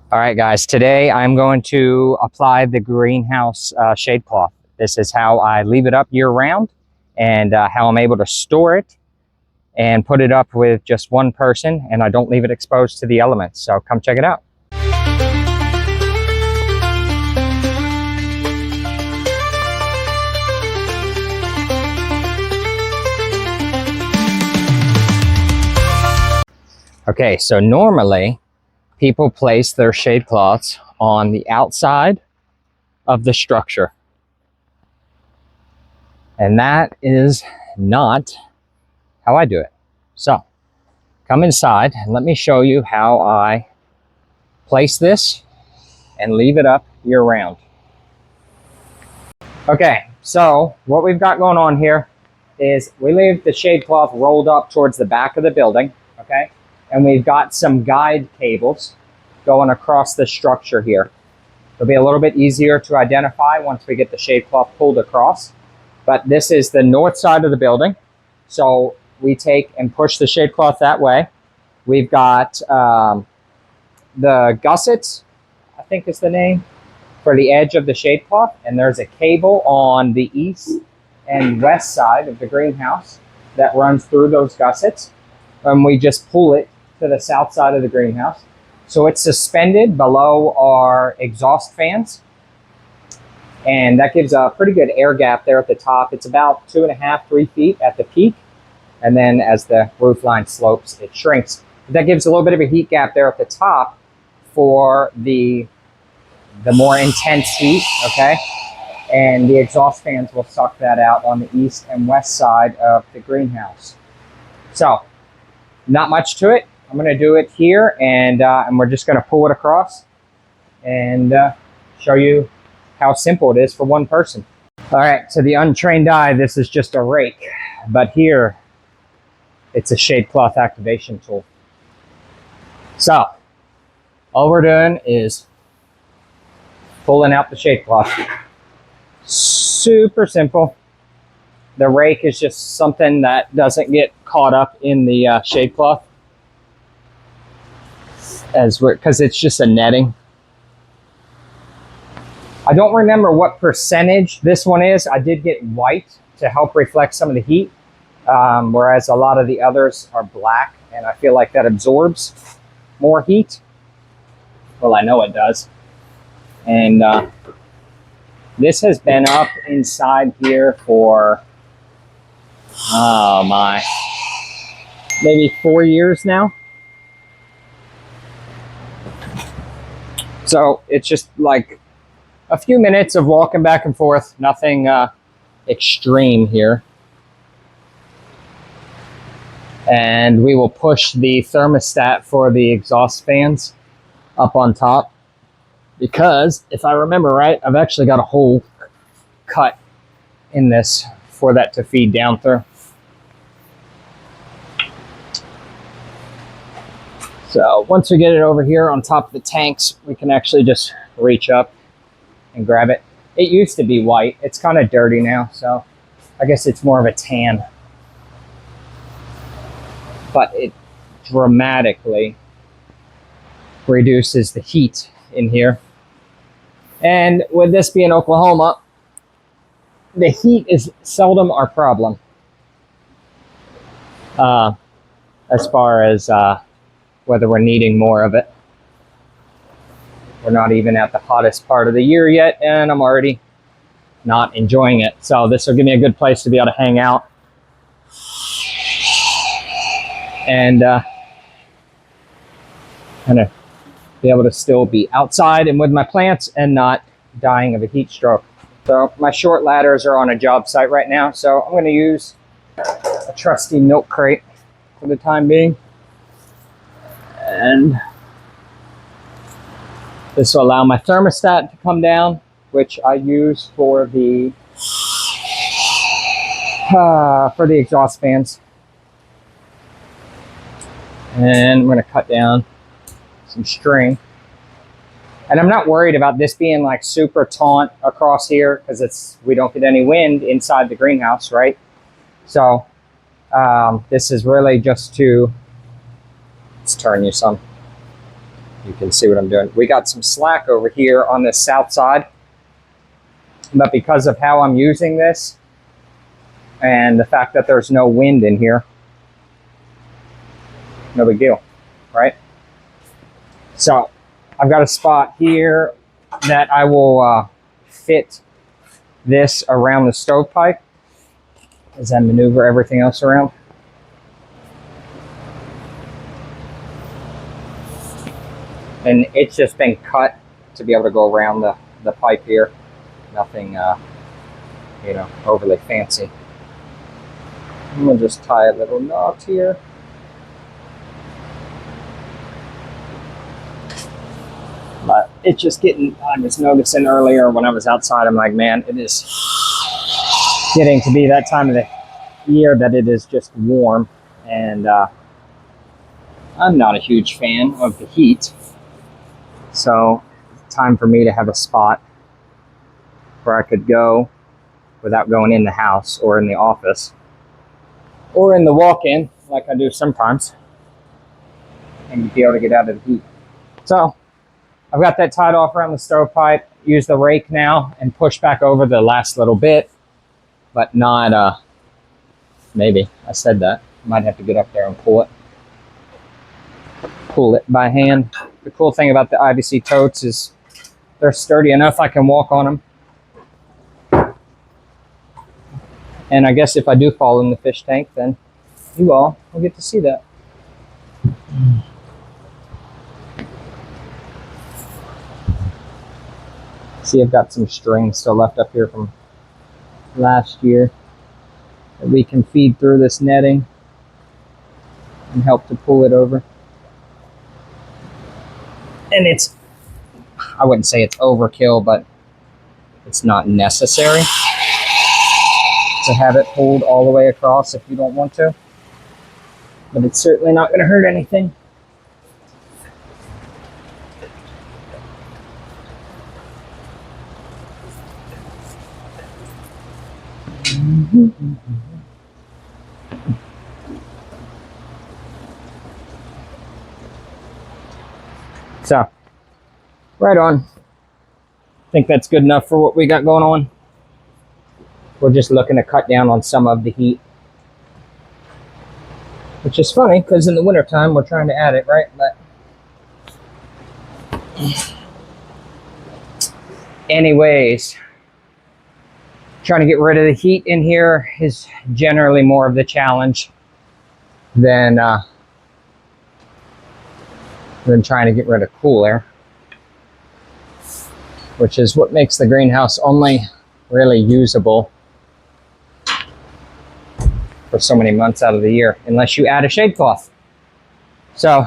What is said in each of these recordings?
All right, guys, today I'm going to apply the greenhouse shade cloth. This is how I leave it up year round and how I'm able to store it and put it up with just one person, and I don't leave it exposed to the elements. So come check it out. Okay, so normally people place their shade cloths on the outside of the structure. And that is not how I do it. So come inside and let me show you how I place this and leave it up year round. Okay, so what we've got going on here is we leave the shade cloth rolled up towards the back of the building, okay? And we've got some guide cables going across the structure here. It'll be a little bit easier to identify once we get the shade cloth pulled across. But this is the north side of the building. So we take and push the shade cloth that way. We've got the gussets, I think is the name, for the edge of the shade cloth. And there's a cable on the east and west side of the greenhouse that runs through those gussets. And we just pull it to the south side of the greenhouse. So it's suspended below our exhaust fans. And that gives a pretty good air gap there at the top. It's about 2.5, 3 feet at the peak. And then as the roof line slopes, it shrinks. But that gives a little bit of a heat gap there at the top for the more intense heat, okay? And the exhaust fans will suck that out on the east and west side of the greenhouse. So, not much to it. I'm going to do it here, and we're just going to pull it across and show you how simple it is for one person. All right, to the untrained eye, this is just a rake, but here it's a shade cloth activation tool. So all we're doing is pulling out the shade cloth. Super simple. The rake is just something that doesn't get caught up in the shade cloth, because it's just a netting. I don't remember what percentage this one is. I did get white to help reflect some of the heat, whereas a lot of the others are black, and I feel like that absorbs more heat. Well, I know it does. And this has been up inside here for, oh my, maybe 4 years now. So it's just like a few minutes of walking back and forth, nothing extreme here. And we will push the thermostat for the exhaust fans up on top, because if I remember right, I've actually got a hole cut in this for that to feed down through. So once we get it over here on top of the tanks, we can actually just reach up and grab it. It used to be white. It's kind of dirty now, so I guess it's more of a tan. But it dramatically reduces the heat in here. And with this being Oklahoma, the heat is seldom our problem. As far as whether we're needing more of it. We're not even at the hottest part of the year yet, and I'm already not enjoying it. So this will give me a good place to be able to hang out and kind of be able to still be outside and with my plants and not dying of a heat stroke. So my short ladders are on a job site right now, so I'm going to use a trusty milk crate for the time being. And this will allow my thermostat to come down, which I use for the exhaust fans. And I'm going to cut down some string. And I'm not worried about this being like super taut across here, because we don't get any wind inside the greenhouse, right? So this is really just to, let's turn you some. You can see what I'm doing. We got some slack over here on this south side, but because of how I'm using this and the fact that there's no wind in here, no big deal, right? So I've got a spot here that I will fit this around the stovepipe as I maneuver everything else around. And it's just been cut to be able to go around the pipe here. Nothing, you know, overly fancy. I'm gonna just tie a little knot here. But it's just getting, I was noticing earlier when I was outside, I'm like, man, it is getting to be that time of the year that it is just warm. And I'm not a huge fan of the heat. So it's time for me to have a spot where I could go without going in the house or in the office or in the walk-in like I do sometimes and be able to get out of the heat. So I've got that tied off around the stovepipe. Use the rake now and push back over the last little bit, but not, maybe I said that. Might have to get up there and pull it by hand. The cool thing about the IBC totes is they're sturdy enough I can walk on them. And I guess if I do fall in the fish tank, then you all will get to see that. See, I've got some string still left up here from last year that we can feed through this netting and help to pull it over. And it's, I wouldn't say it's overkill, but it's not necessary to have it pulled all the way across if you don't want to. But it's certainly not going to hurt anything. So, right on. I think that's good enough for what we got going on. We're just looking to cut down on some of the heat. Which is funny, because in the wintertime, we're trying to add it, right? But anyways, trying to get rid of the heat in here is generally more of the challenge than trying to get rid of cool air, which is what makes the greenhouse only really usable for so many months out of the year, unless you add a shade cloth. So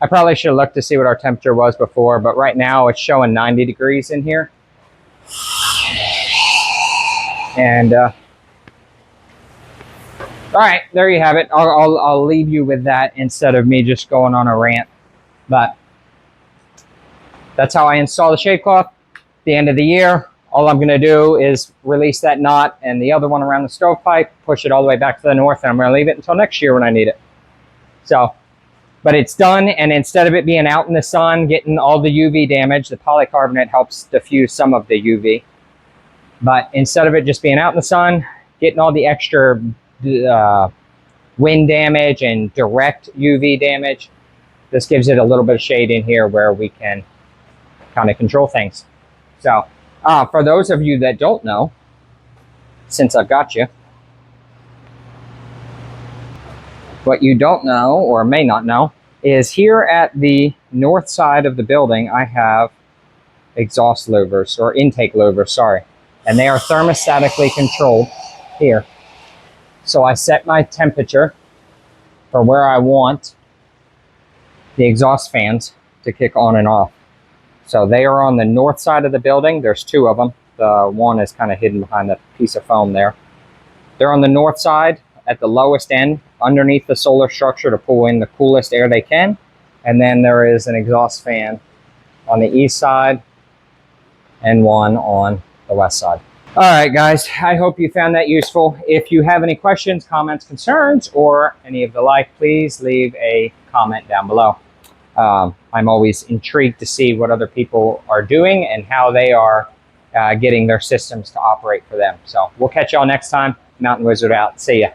I probably should have looked to see what our temperature was before, but right now it's showing 90 degrees in here. And all right, there you have it. I'll leave you with that instead of me just going on a rant. But that's how I install the shade cloth. At the end of the year, all I'm going to do is release that knot and the other one around the stovepipe, push it all the way back to the north, and I'm going to leave it until next year when I need it. So, but it's done, and instead of it being out in the sun, getting all the UV damage, the polycarbonate helps diffuse some of the UV. But instead of it just being out in the sun, getting all the extra wind damage and direct UV damage, this gives it a little bit of shade in here where we can kind of control things. So for those of you that don't know, since I've got you, what you don't know or may not know is here at the north side of the building, I have exhaust louvers, or intake louvers, sorry. And they are thermostatically controlled here. So I set my temperature for where I want the exhaust fans to kick on and off. So they are on the north side of the building. There's two of them. The one is kind of hidden behind a piece of foam there. They're on the north side at the lowest end, underneath the solar structure to pull in the coolest air they can. And then there is an exhaust fan on the east side and one on the west side. All right, guys, I hope you found that useful. If you have any questions, comments, concerns, or any of the like, please leave a comment down below. I I'm always intrigued to see what other people are doing and how they are getting their systems to operate for them. So we'll catch y'all next time. Mountain Wizard out. See ya.